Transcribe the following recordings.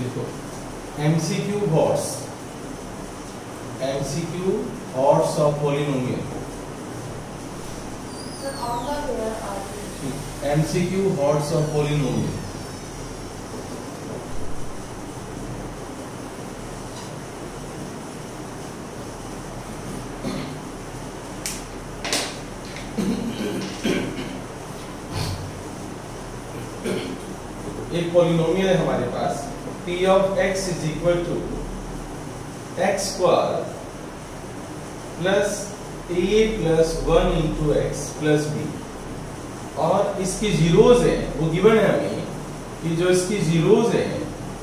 देखो MCQ HOTS of polynomial, MCQ HOTS of polynomial. एक polynomial है हमारे पास P of x is equal to x square plus a plus 1 into x plus b, और इसकी zeros है वो गिवन है हमें कि जो इसकी जीरोज है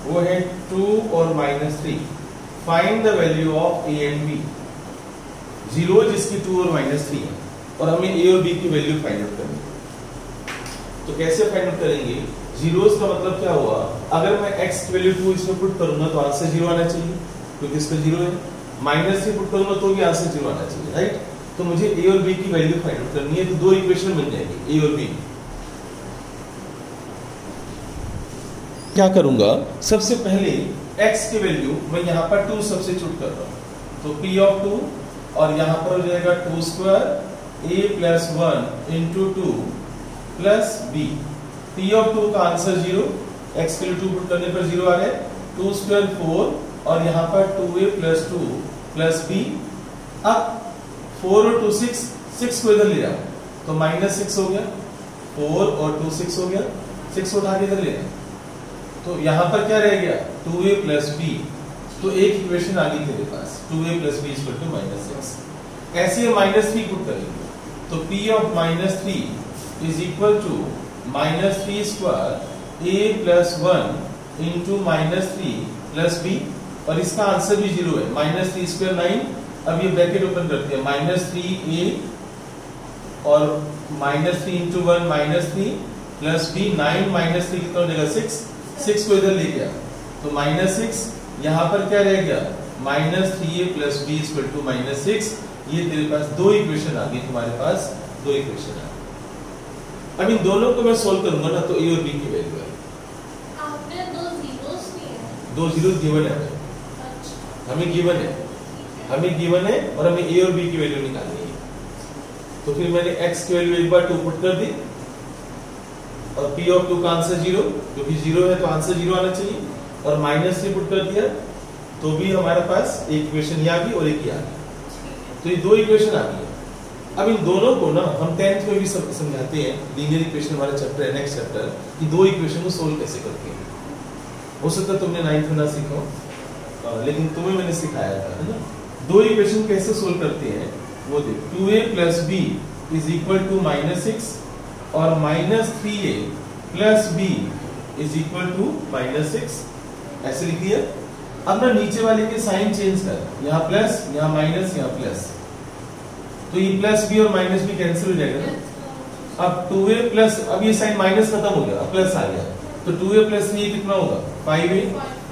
वो है 2 और -3। Find the value of a and b। Zeros इसकी 2 और -3 है और हमें a और b की वैल्यू फाइंड आउट करनी है। तो कैसे फाइंड आउट करेंगे? जीरोस का मतलब क्या हुआ, अगर मैं x की वैल्यू 2 इसमें पुट करूंगा तो आंसर 0 आना चाहिए क्योंकि इस पर 0 है। -3 पुट करूंगा तो भी आंसर 0 आना चाहिए, राइट। तो मुझे a और b की वैल्यू फाइंड आउट करनी है, तो दो इक्वेशन बन जाएगी a और b। क्या करूंगा, सबसे पहले x की वैल्यू मैं यहाँ पर 2 सब्स्टिट्यूट कर रहा हूँ, तो p of 2 और यहाँ पर हो जाएगा 2 square a plus 1 into 2 plus b। P of 2 का आंसर 0, x के लिए 2 पुट करने पर 0 आ गया। 2 स्क्वायर 4 और यहाँ पर 2a प्लस 2 प्लस b। अब 4 और 2 6, 6 को इधर ले जाओ तो -6 हो गया, 4 और 2 6 हो गया, 6 उठा के इधर ले जाओ तो यहाँ पर क्या रह गया 2a प्लस b। तो एक इक्वेशन आ गई तेरे पास 2a plus b equal to -6। ऐसे -3 पुट करेंगे तो P of -3 is equal to -3 square a plus 1 into -3 plus b, और इसका आंसर भी 0 है। -3 स्क्वायर 9, अब ये ब्रैकेट ओपन करते हैं, -3a और -3 इंटू 1 -3 प्लस b। 9 -3 कितना हो जाएगा 6, 6 को इधर ले गया तो -6। यहाँ पर क्या रह गया -3a plus b equal to -6। ये तेरे पास दो इक्वेशन आ गई, तुम्हारे पास दो इक्वेशन आ गई। अब इन दोनों को मैं सोल्व करूंगा ना तो a और b की वैल्यू है। आपने दो जीरोस लिए हैं। दो जीरो गिवन है हमें। अच्छा। हमें गिवन है और हमें a और b की वैल्यू निकालनी है। तो फिर मैंने x की वैल्यू एक बार 2 पुट कर दी और P of 2 का आंसर 0, क्योंकि 0 है तो आंसर 0 आना चाहिए, और -3 पुट कर दिया तो भी हमारे पास एक इक्वेशन ये आ गई और एक ये आ गई। तो ये दो इक्वेशन आ गई। अब इन दोनों को ना हम 10th में भी समझाते हैं, लीनियर इक्वेशन हमारा चैप्टर है नेक्स्ट चैप्टर, कि दो इक्वेशन को सोल्व कैसे करते हैं। हो सकता है तुमने 9th में ना सीखो, लेकिन तुम्हें मैंने सिखाया था, है ना। दो इक्वेशन कैसे सोल्व करते हैं वो देख। 2a plus b is equal to -6 और -3a plus b is equal to -6, ऐसे लिख दिया। अब ना नीचे वाले के साइन चेंज कर, यहाँ प्लस यहाँ माइनस यहाँ प्लस, तो ये प्लस b और माइनस b कैंसिल हो जाएगा ना। अब 2a प्लस, अब ये साइन माइनस खत्म हो गया, प्लस आ गया, तो 2a प्लस 3 कितना होगा 5a,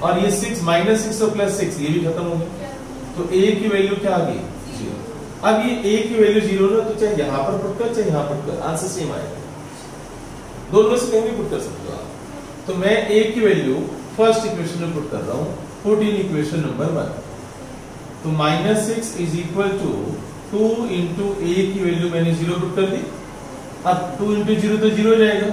और ये 6 -6 और +6 ये भी खत्म हो गया, तो a की वैल्यू क्या आ गई 0। अब ये a की वैल्यू 0 ना, तो चाहे यहाँ पर पुट कर चाहे यहाँ पुट कर, आंसर सेम आएगा। दोनों में से कहीं भी पुट कर सकते हो आप। तो मैं a की वैल्यू फर्स्ट इक्वेशन में पुट कर रहा हूँ, पुट इन इक्वेशन नंबर 1। तो -6 is equal to 2 into a की वैल्यू मैंने 0 पुट कर दी। अब 2 इंटू 0 तो 0 हो जाएगा,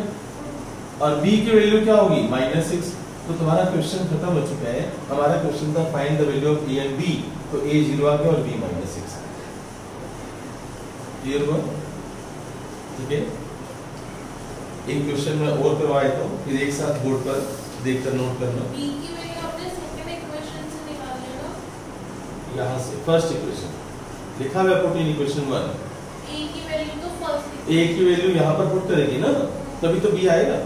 और b की वैल्यू क्या होगी -6। तो तुम्हारा क्वेश्चन खत्म हो चुका है। हमारा क्वेश्चन था find the value of a and b, तो a 0 आ गया और b -6। क्लियर हुआ? ठीक है, एक क्वेश्चन में और करवाया था, फिर एक साथ बोर्ड पर देखकर नोट करना। b की वैल्यू आपने सेकंड इक्वेशन से निकाली है ना, यहाँ से फर्स्ट इक्वेशन लिखा हुआ है, पुट इन इक्वेशन 1। a की वैल्यू तो फर्स्ट a की वैल्यू यहाँ पर पुट करेगी ना, तभी तो b आएगा।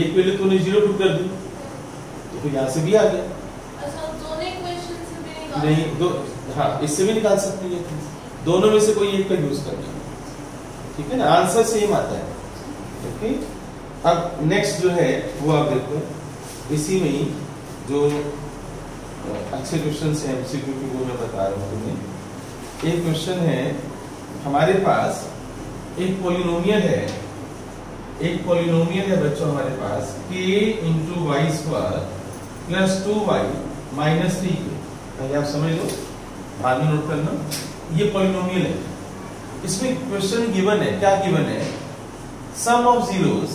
एक वैल्यू तूने 0 पुट कर दी तो फिर यहाँ से b आ गया। अच्छा, दोनों इक्वेशन से भी निकाल नहीं, दो, हाँ इससे भी निकाल सकते हैं, दोनों में से कोई एक का यूज करना, ठीक है ना, आंसर सेम आता है। ओके, अब नेक्स्ट जो है वो आप देखो, इसी में ही जो अच्छे क्वेश्चन है एमसीक्यू की, वो मैं बता रहा हूँ तुम्हें। एक क्वेश्चन है हमारे पास, एक पॉलिनोमियल है बच्चों हमारे पास, k into y square plus 2y minus 3k। पहले आप समझ लो, बाद में नोट करना। ये पॉलिनोमियल है, इसमें क्वेश्चन गिवन है, क्या गिवन है? Sum of zeros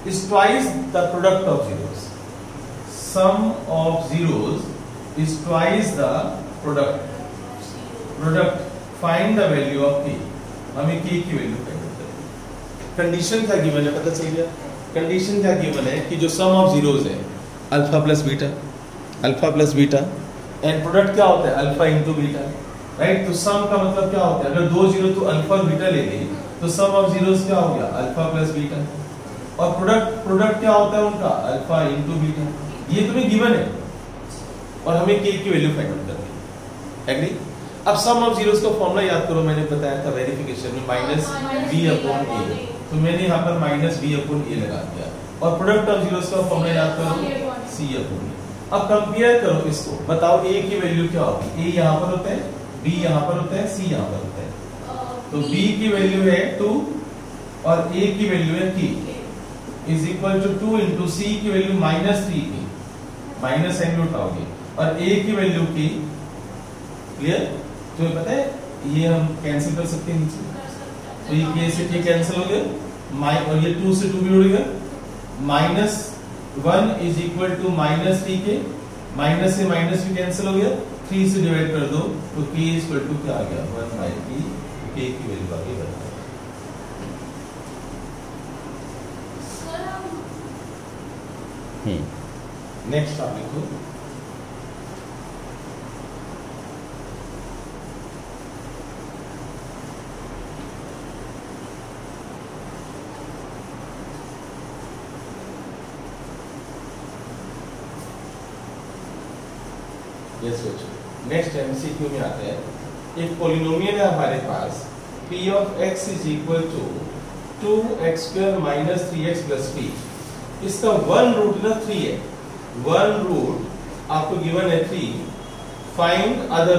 is twice the product of zeros. Sum of zeros is twice the product. Find the value of k। हमें k की वैल्यू फाइंड करनी है। कंडीशन क्या गिवन है पता चल गया? कंडीशन क्या गिवन है कि जो सम ऑफ जीरोस है alpha plus beta and product क्या होता है? Alpha into beta, right? तो सम का मतलब क्या होता है? अगर दो जीरो तो अल्फा और बीटा ले ली तो सम ऑफ जीरोस क्या हो गया? Alpha plus beta. और प्रोडक्ट क्या होता है उनका? Alpha into beta. ये तुम्हें गिवन है और हमें k की वैल्यू फाइंड आउट करनी है। एग्री? अब सम ऑफ जीरोस का फॉर्मूला याद करो, मैंने बताया था वेरिफिकेशन में माइनस b अपॉन a। तो मैंने यहाँ पर माइनस b अपॉन a लगा दिया। और प्रोडक्ट ऑफ जीरोस का फॉर्मूला याद करो c अपॉन a। अब कंपेयर करो इसको, बताओ a की वैल्यू क्या होगी? a यहाँ पर होता है, b यहाँ पर होता है, c यहाँ पर होता है। तो b की वैल्यू है 2 और a की वैल्यू है k is equal to 2 into c की value minus 3k, minus sign उठाओगे, और a की वैल्यू k। क्लियर? तुम्हें पता है ये हम कैंसिल कर सकते हैं नीचे, तो ये k से k कैंसिल हो गया, और ये 2 से 2 भी उड़ गया। Minus 1 is equal to minus 3k, minus से माइनस भी कैंसिल हो गया, 3 से डिवाइड कर दो तो k इज इक्वल टू क्या आ गया? 1/3। k की वैल्यू आ गई बताओ। नेक्स्ट आप लिखो, नेक्स्ट एमसीक्यू में आते हैं। एक पॉलिनोमियल है हमारे पास p of x is equal to 2x square minus 3x plus p। इसका वन रूट ना 3 है, वन रूट आपको गिवन है 3। Find other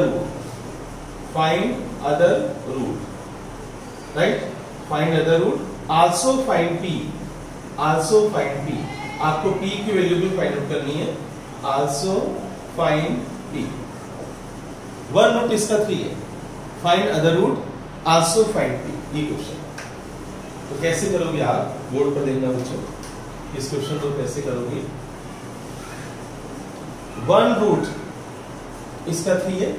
root, right? Find other root, also find p। आपको p की वैल्यू भी फाइंड आउट करनी है। Also find p। One root इसका 3 है, find other root, also find p। ये क्वेश्चन तो कैसे करोगे आप? बोर्ड पर देखना बच्चों, इस क्वेश्चन को कैसे करोगे? वन रूट इसका 3 है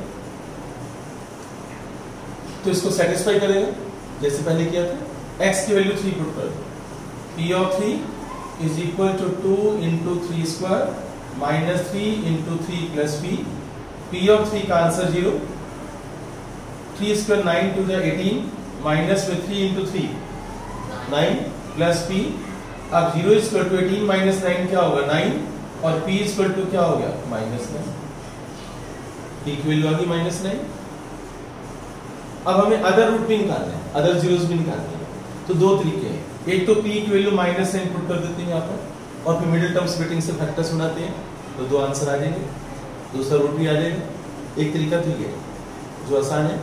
तो इसको सेटिस्फाई करेगा जैसे पहले किया था। x की वैल्यू 3 पुट कर दो, p of 3 is equal to 2 into 3 square minus 3 into 3 plus p। p of 3 का answer 0, 3 square 9 to the 18 minus में 3 इंटू 3 9 प्लस p। अब 0 स्क्वायर टू 18 माइनस 9 क्या होगा? 9, और p स्क्वायर टू क्या हो गया? माइनस 9। p की वैल्यू आ गई माइनस 9। अब हमें अदर रूट भी निकालना है, अदर जीरोस भी निकालना है। तो दो तरीके हैं, एक तो p की वैल्यू माइनस 9 पुट कर देते हैं यहाँ पर और फिर मिडिल टर्म स्प्लिटिंग से फैक्टर्स बनाते हैं तो दो आंसर आ जाएंगे, दूसरा रूट भी आ जाएगा। एक तरीका तो ये जो आसान है।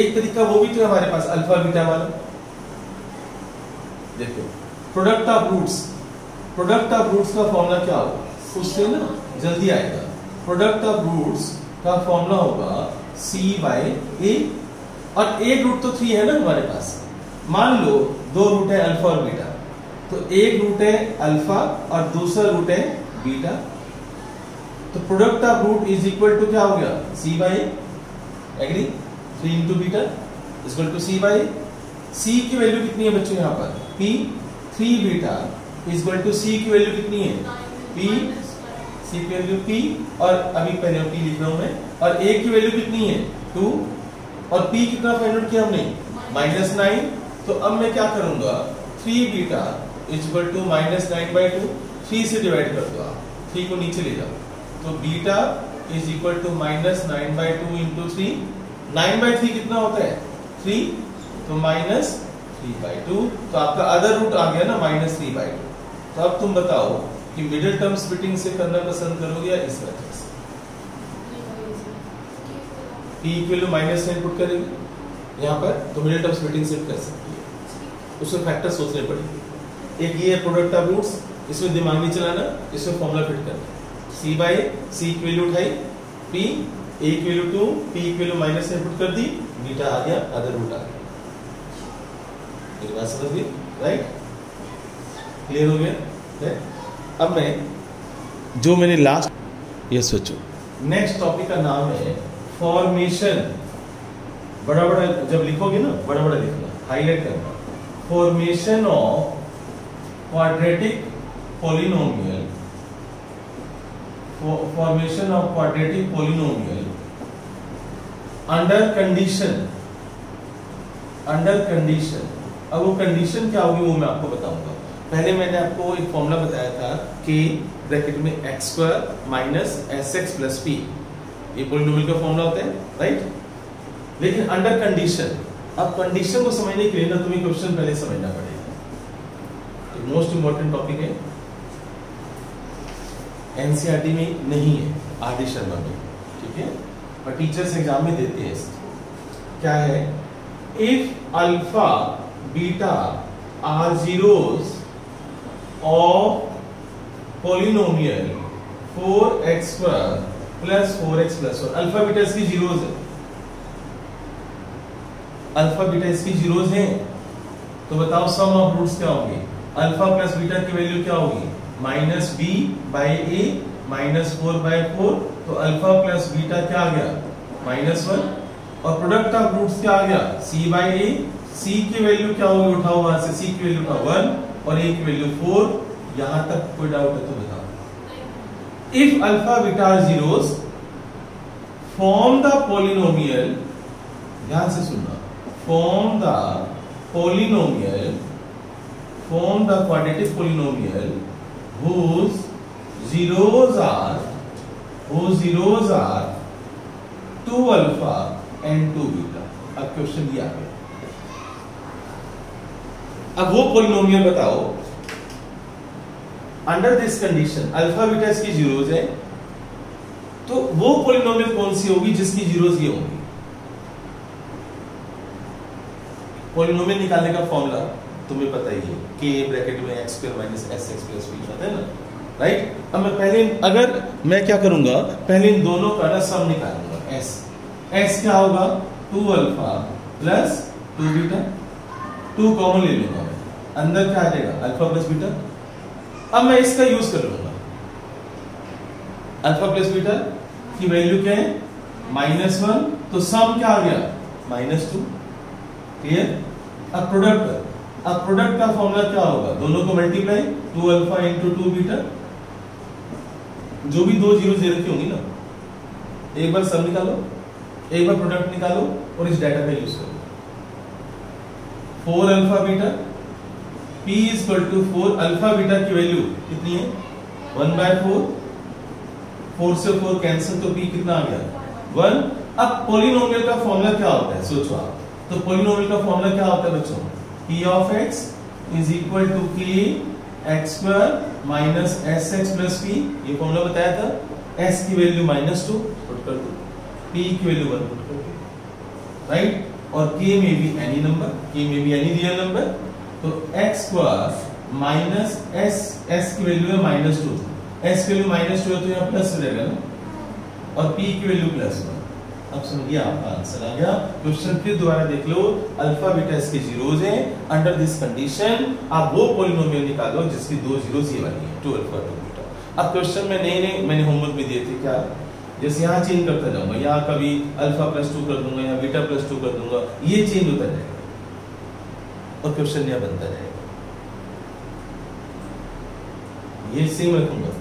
एक तरीका वो भी तो हमारे पास अल्फा बीटा वाला। देखो प्रोडक्ट ऑफ रूट्स का फॉर्मूला क्या होगा? उससे ना जल्दी आएगा। प्रोडक्ट ऑफ रूट्स का फॉर्मूला होगा c/a, और एक रूट तो 3 है ना हमारे पास। मान लो दो रूट है अल्फा और बीटा, तो एक रूट है अल्फा और दूसरा रूट है बीटा। तो product of root is equal to क्या हो गया? c/a। Agree? 3 into beta is equal to c/a। c की वैल्यू कितनी है बच्चों यहाँ पर? p। 3 beta is equal to c की वैल्यू कितनी है? p। c की वैल्यू p, और अभी पहले p लिख रहा हूं मैं, और a की वैल्यू कितनी है? 2, और p कितना फाइंड आउट किया हमने? -9। तो अब मैं क्या करूंगा? 3 बीटा इज इक्वल टू -9/2, 3 से डिवाइड कर दो आप, 3 को नीचे ले जाओ, तो beta is equal to -9/2 into 3। 9/3 कितना होता है? 3, तो -3/2। तो आपका अदर रूट आ गया ना -3/2। तो अब तुम बताओ कि मिडिल टर्म स्प्लिटिंग से करना पसंद करोगे या इस मेथड से? p इक्वल टू -9 पुट करेंगे यहाँ पर, तो मिडिल टर्म स्प्लिटिंग से कर सकती है। उसमें फैक्टर सोचने पड़ेंगे। एक ये है प्रोडक्ट ऑफ रूट्स, इसमें दिमाग नहीं चलाना, इसमें फॉर्मूला फिट करना। सी बाई सी की वैल्यू उठाई, पी ए की वैल्यू 2, पी की वैल्यू माइनस से पुट कर दी, बीटा आ गया, अदर रूट आ गया। मेरी बात समझ गई? राइट, क्लियर हो गया? अब मैं जो मैंने लास्ट ये सोचो, नेक्स्ट टॉपिक का नाम है फॉर्मेशन। बड़ा बड़ा जब लिखोगे ना, बड़ा बड़ा लिखना, हाईलाइट करना, formation of quadratic polynomial, formation of quadratic polynomial under condition, under condition. अब वो कंडीशन क्या होगी वो मैं आपको बताऊंगा। पहले मैंने आपको एक फॉर्मूला बताया था k ब्रैकेट में x square minus sx plus p, ये पॉलिनोमियल का फॉर्मूला होता है, राइट? लेकिन अंडर कंडीशन, अब कंडीशन को समझने के लिए ना तुम्हें क्वेश्चन पहले समझना पड़ेगा। तो मोस्ट इंपॉर्टेंट टॉपिक है, एनसीईआरटी में नहीं है, आर डी शर्मा में, ठीक है, और टीचर्स एग्जाम में देते हैं। क्या है? If alpha beta are zeros of polynomial 4x square plus 4x plus 1, alpha beta इसकी जीरोस है, अल्फा बीटा इसकी जीरोस हैं, तो बताओ सम ऑफ रूट्स क्या होंगे? अल्फा प्लस बीटा की वैल्यू क्या होगी? Minus b by a minus 4/4, तो अल्फा प्लस बीटा क्या आ गया? -1, और प्रोडक्ट ऑफ रूट्स क्या आ गया? c बाई ए, c की वैल्यू क्या होगी? उठाओ वहां से, c की वैल्यू का 1 और a की वैल्यू 4। यहां तक कोई डाउट है तो बताओ। If alpha beta are zeros form the polynomial, ध्यान से सुनना, form the polynomial, form the quadratic polynomial whose zeros are 2 alpha and 2 beta। अब क्वेश्चन ये आ गया, अब वो पॉलिनोमियल बताओ under this condition, alpha beta इसकी जीरोस है, तो वो पॉलिनोमियल कौन सी होगी जिसकी जीरोस ये होंगी? पॉलिनोमियल निकालने का फॉर्मूला तुम्हें पता ही है, k ब्रैकेट में x square minus sx plus b, पता है ना, राइट? अब मैं पहले, अगर मैं क्या करूंगा, पहले इन दोनों का ना सम निकालूंगा, s क्या होगा? 2 अल्फा प्लस 2 बीटा, 2 कॉमन ले लूंगा मैं, अंदर क्या आ जाएगा? Alpha plus beta. अब मैं इसका यूज कर लूंगा, अल्फा प्लस बीटा की वैल्यू क्या है? -1, तो सम क्या आ गया? -2, क्लियर? अब प्रोडक्ट का फॉर्मूला क्या होगा? दोनों को मल्टीप्लाई, 2 अल्फा इंटू 2 बीटा, जो भी दो जीरो दे रखी होंगी ना, एक बार सम निकालो, एक बार प्रोडक्ट निकालो और इस डाटा का यूज करो। 4 alpha beta, p equal to 4, alpha beta की वैल्यू कितनी है? 1/4, 4 से 4 कैंसिल, तो p कितना आ गया? 1। अब पॉलिनोमियल का फॉर्मूला क्या होता है सोचो आप, तो पॉलिनोमियल का फॉर्मूला क्या होता है बच्चों? p ऑफ x is equal to k x square minus sx plus p, ये फॉर्मूला बताया था। s की वैल्यू -2 पुट कर दो, p की वैल्यू 1 पुट कर दो, राइट? और k में भी एनी नंबर, k में भी एनी रियल नंबर, तो x स्क्वायर माइनस s की वैल्यू है -2, s की वैल्यू -2 है तो यहाँ प्लस हो जाएगा ना, और p की वैल्यू +1। अब समझिए आपका आंसर आ गया। क्वेश्चन फिर दोबारा देख लो, अल्फा बीटा इसके जीरोस हैं, अंडर दिस कंडीशन आप वो पॉलिनोमियल निकालो जिसकी दो जीरोस ये वाली है, 2 अल्फा 2 बीटा। अब क्वेश्चन में नए मैंने होमवर्क में दिए थे, क्या? जैसे यहाँ चेंज करता जाऊंगा, यहाँ कभी अल्फा +2 कर दूंगा, यहाँ बीटा +2 कर दूंगा, ये चेंज होता जाएगा और क्वेश्चन नया बनता जाएगा। ये सेम रखूंगा,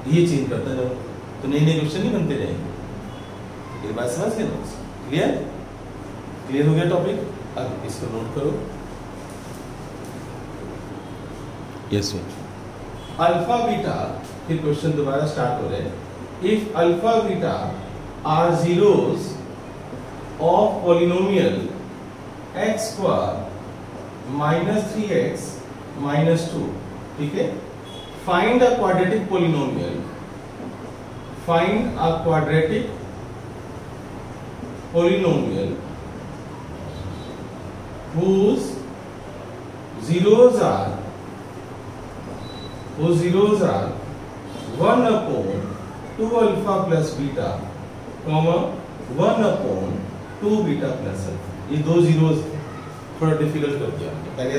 ये चेंज करता जाऊंगा, तो नए नए क्वेश्चन नहीं बनते जाएंगे। ये बात समझ गए ना? क्लियर हो गया टॉपिक? अब इसको नोट करो। Yes sir. अल्फा बीटा, फिर क्वेश्चन दोबारा स्टार्ट हो रहे हैं। If alpha beta are zeros of polynomial x square minus 3x minus 2, ठीक है? Find a quadratic polynomial, find a quadratic polynomial whose zeros are 1 upon 2 alpha plus beta comma 1 upon 2 beta plus alpha. ये दो zeros थोड़ा difficult कर दिया हमने, पहले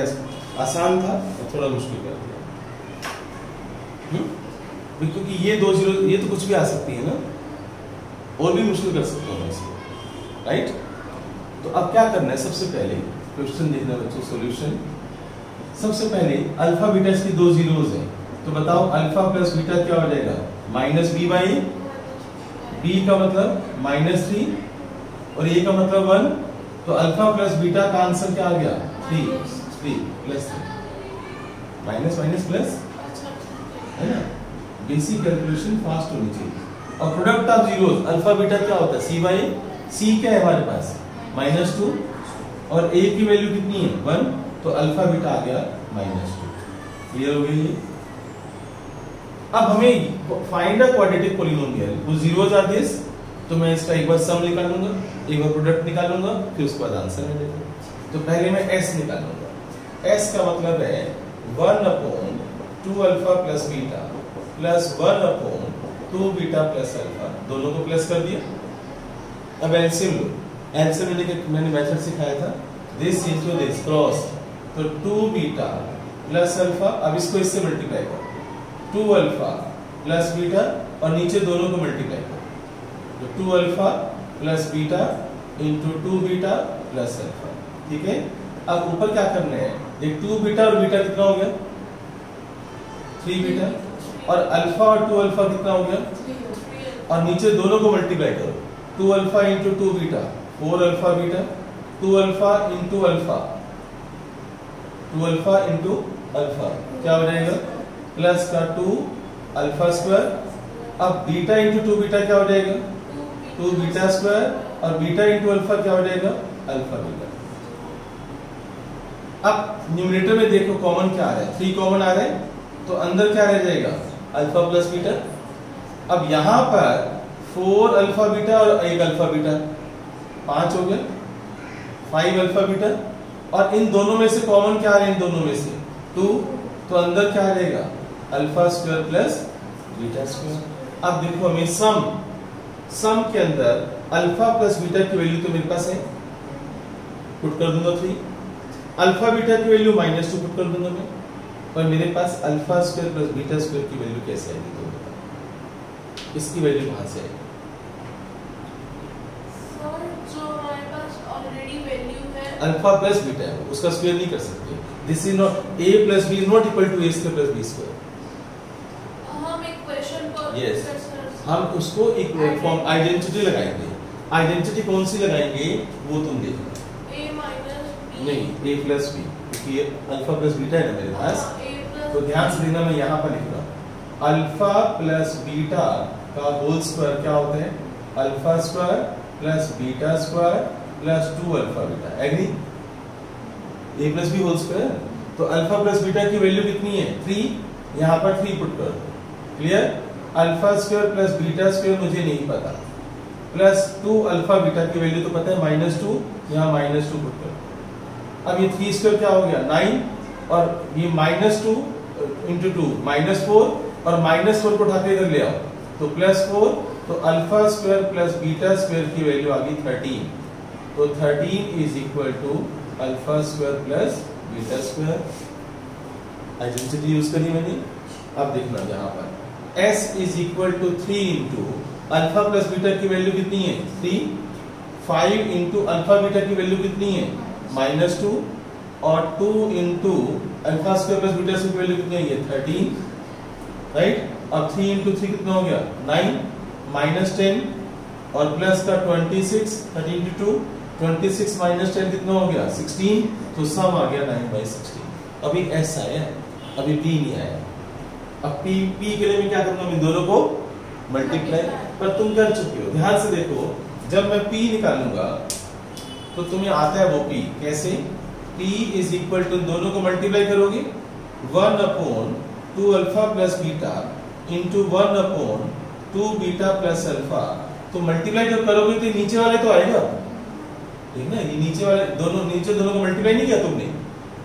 आसान था और थोड़ा मुश्किल कर दिया। क्योंकि ये दो जीरो, ये तो कुछ भी आ सकती है ना, और भी मुश्किल कर सकते हैं इसको, राइट। तो अब क्या करना है, सबसे पहले क्वेश्चन देखना बच्चों, सॉल्यूशन। सबसे पहले अल्फा बीटा इसकी दो जीरोस हैं, तो बताओ अल्फा प्लस बीटा क्या हो जाएगा, माइनस बी बाई, बी का मतलब -3 और ए का मतलब 1, तो अल्फा प्लस बीटा का आंसर क्या आ गया, 3 प्लस 3, माइनस माइनस प्लस, है ना। बेसिक कैलकुलेशन फास्ट होनी चाहिए। और product of zeros alpha beta क्या होता है, सी बाई, सी क्या है हमारे पास, -2 और ए की वैल्यू कितनी है, 1, तो अल्फा बीटा आ गया -2। क्लियर हो गई। अब हमें फाइंड अ क्वाड्रेटिक पॉलिनोमियल वो जीरोस आर दिस, तो मैं इसका एक बार सम निकालूंगा, एक बार प्रोडक्ट निकालूंगा, फिर उसके बाद आंसर मिलेगा। तो पहले मैं s निकालूंगा। s का मतलब है 1 upon 2 alpha plus beta plus 1 upon 2 beta plus alpha, दोनों को प्लस कर दिया। अब एलसीएम लो, एलसीएम लेने के मैंने मेथड सिखाया था, दिस इनटू दिस क्रॉस, तो 2 बीटा प्लस अल्फा, अब इसको इससे मल्टीप्लाई करो, 2 अल्फा प्लस बीटा और नीचे दोनों को मल्टीप्लाई करो, तो 2 alpha plus beta into 2 beta plus alpha, ठीक है। अब ऊपर क्या करना है, ये 2 बीटा और बीटा कितना हो गया, 3 बीटा, और अल्फा और 2 अल्फा कितना हो गया, और नीचे दोनों को मल्टीप्लाई करो, 2 alpha into 2 beta 4 alpha beta, 2 alpha into alpha 2 alpha into alpha क्या हो जाएगा, प्लस का 2 अल्फा स्क्वायर। अब बीटा इंटू 2 बीटा क्या हो जाएगा, 2 बीटा स्क्वायर, और बीटा इंटू अल्फा क्या हो जाएगा, अल्फा बीटा। अब न्यूमरेटर में देखो कॉमन क्या आ रहा है, 3 कॉमन आ रहा है, तो अंदर क्या रह जाएगा, अल्फा प्लस बीटा। अब यहां पर 4 अल्फा बीटा और 1 अल्फा बीटा, 5 हो गया, 5 अल्फा बीटा, और इन दोनों में से कॉमन क्या आ रहा है, इन दोनों में से 2, तो अंदर क्या रहेगा, alpha square plus beta square. अब देखो हमें सम के अंदर अल्फा प्लस बीटा की वैल्यू तो मेरे पास है, पुट कर दूंगा 3, अल्फा बीटा की वैल्यू -2 पुट कर दूंगा मैं, और मेरे पास alpha square plus beta square की वैल्यू कैसे आएगी, तो इसकी वैल्यू कहां से आएगी, सर जो हमारे पास ऑलरेडी वैल्यू है अल्फा प्लस बीटा है, उसका स्क्वायर नहीं कर सकते। This is not a plus b is not equal to a square plus b square. हम एक क्वेश्चन को यस, हम उसको एक फॉर्म आइडेंटिटी लगाएंगे। आइडेंटिटी कौन सी लगाएंगे वो तुम देखना, a माइनस b नहीं a प्लस b, क्योंकि ये अल्फा प्लस बीटा है ना मेरे पास, तो ध्यान से देखना, मैं यहाँ पर लिख रहा हूँ अल्फा प्लस बीटा का होल स्क्वायर क्या होता है, alpha square plus beta square plus 2 alpha beta, agree, a plus b whole square. तो अल्फा प्लस बीटा की वैल्यू कितनी है, 3, यहाँ पर 3 पुट कर दो, clear. Alpha square plus beta square मुझे नहीं पता, प्लस 2 अल्फा बीटा की वैल्यू तो पता है -2, यहाँ -2 पुट कर। अब ये 3 स्क्वायर क्या हो गया 9, और ये -2 इंटू 2 -4, और -4 को उठा के इधर ले आओ तो +4, तो alpha square plus beta square की वैल्यू आ गई 13, तो 13 is equal to alpha square plus beta square. Identity use करी मैंने। अब देखना यहाँ पर s is equal to 3 into alpha plus beta की वैल्यू कितनी है 3, 5 इंटू अल्फा बीटा की वैल्यू कितनी है -2, और 2 into alpha square plus beta square की वैल्यू कितनी है 13, राइट। अब 3 इंटू 3 कितना हो गया 9, -10 और प्लस का 26, 13 इंटू 2 26 -10 कितना हो गया 16, तो सम आ गया 9/16। अभी s आया, अभी p नहीं आया। अब p के लिए मैं क्या करूंगा, इन दोनों को मल्टीप्लाई, पर तुम कर चुके हो। ध्यान से देखो, जब मैं p निकालूंगा तो तुम्हें आता है वो p, कैसे, p इज इक्वल टू दोनों को मल्टीप्लाई करोगे 1/2 alpha plus beta into 1/2 beta plus alpha, तो मल्टीप्लाई जब करोगे तो नीचे वाले तो आएगा, ठीक ना, ये नीचे वाले नीचे दोनों को मल्टीप्लाई नहीं किया तुमने,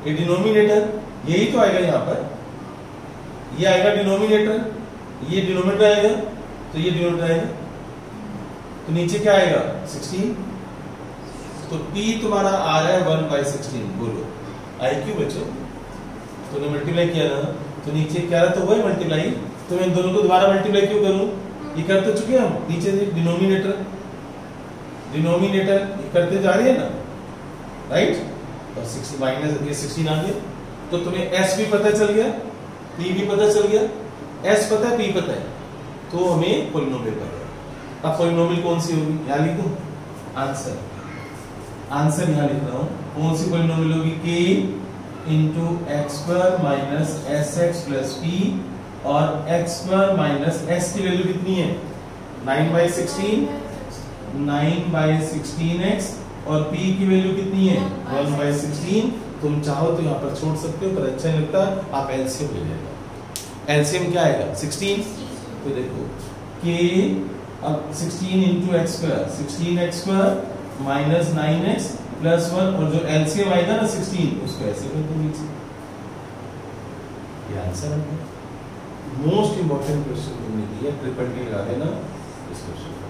ये डिनोमिनेटर यही तो आएगा, यहाँ पर ये आएगा डिनोमिनेटर, ये डिनोमिनेटर आएगा तो ये डिनोमिनेटर आएगा, तो नीचे क्या आएगा 16। तो p तुम्हारा आ रहा है 1/16। बोलो आई क्यों बच्चों? तूने मल्टीप्लाई किया ना, तो नीचे क्या रहा तो वही मल्टीप्लाई। तो मैं इन दोनों को दोबारा मल्टीप्लाई क्यों करूं? ये कर तो चुके हम, नीचे डिनोमिनेटर ये करते जा रहे हैं ना, राइट। और 60 माइनस ये 16 आ गया। तो तुम्हें s भी पता चल गया, p भी पता चल गया, s पता है, p पता है, तो हमें पॉलिनोमियल पता है। अब पॉलिनोमियल कौन सी होगी? यहां लिख दो आंसर यहां लिख रहा हूं। कौन सी पॉलिनोमियल होगी? k into x square minus S x plus P, और एक्स स्क्वायर माइनस एस की वैल्यू कितनी है? 9/16 9/16x, और p की वैल्यू कितनी है? 1/16। तुम चाहो तो यहाँ पर छोड़ सकते हो, पर अच्छा नहीं लगता, आप एलसीएम ले लेना। एलसीएम क्या आएगा? 16। तो देखो k अब 16 into x square, 16x square minus 9x plus 1, और जो एलसीएम आएगा ना 16, उसको ऐसे कर दो नीचे। ये आंसर है। मोस्ट इंपॉर्टेंट क्वेश्चन तुमने दिया, ट्रिपल टी लगा देना इस क्वेश्चन को।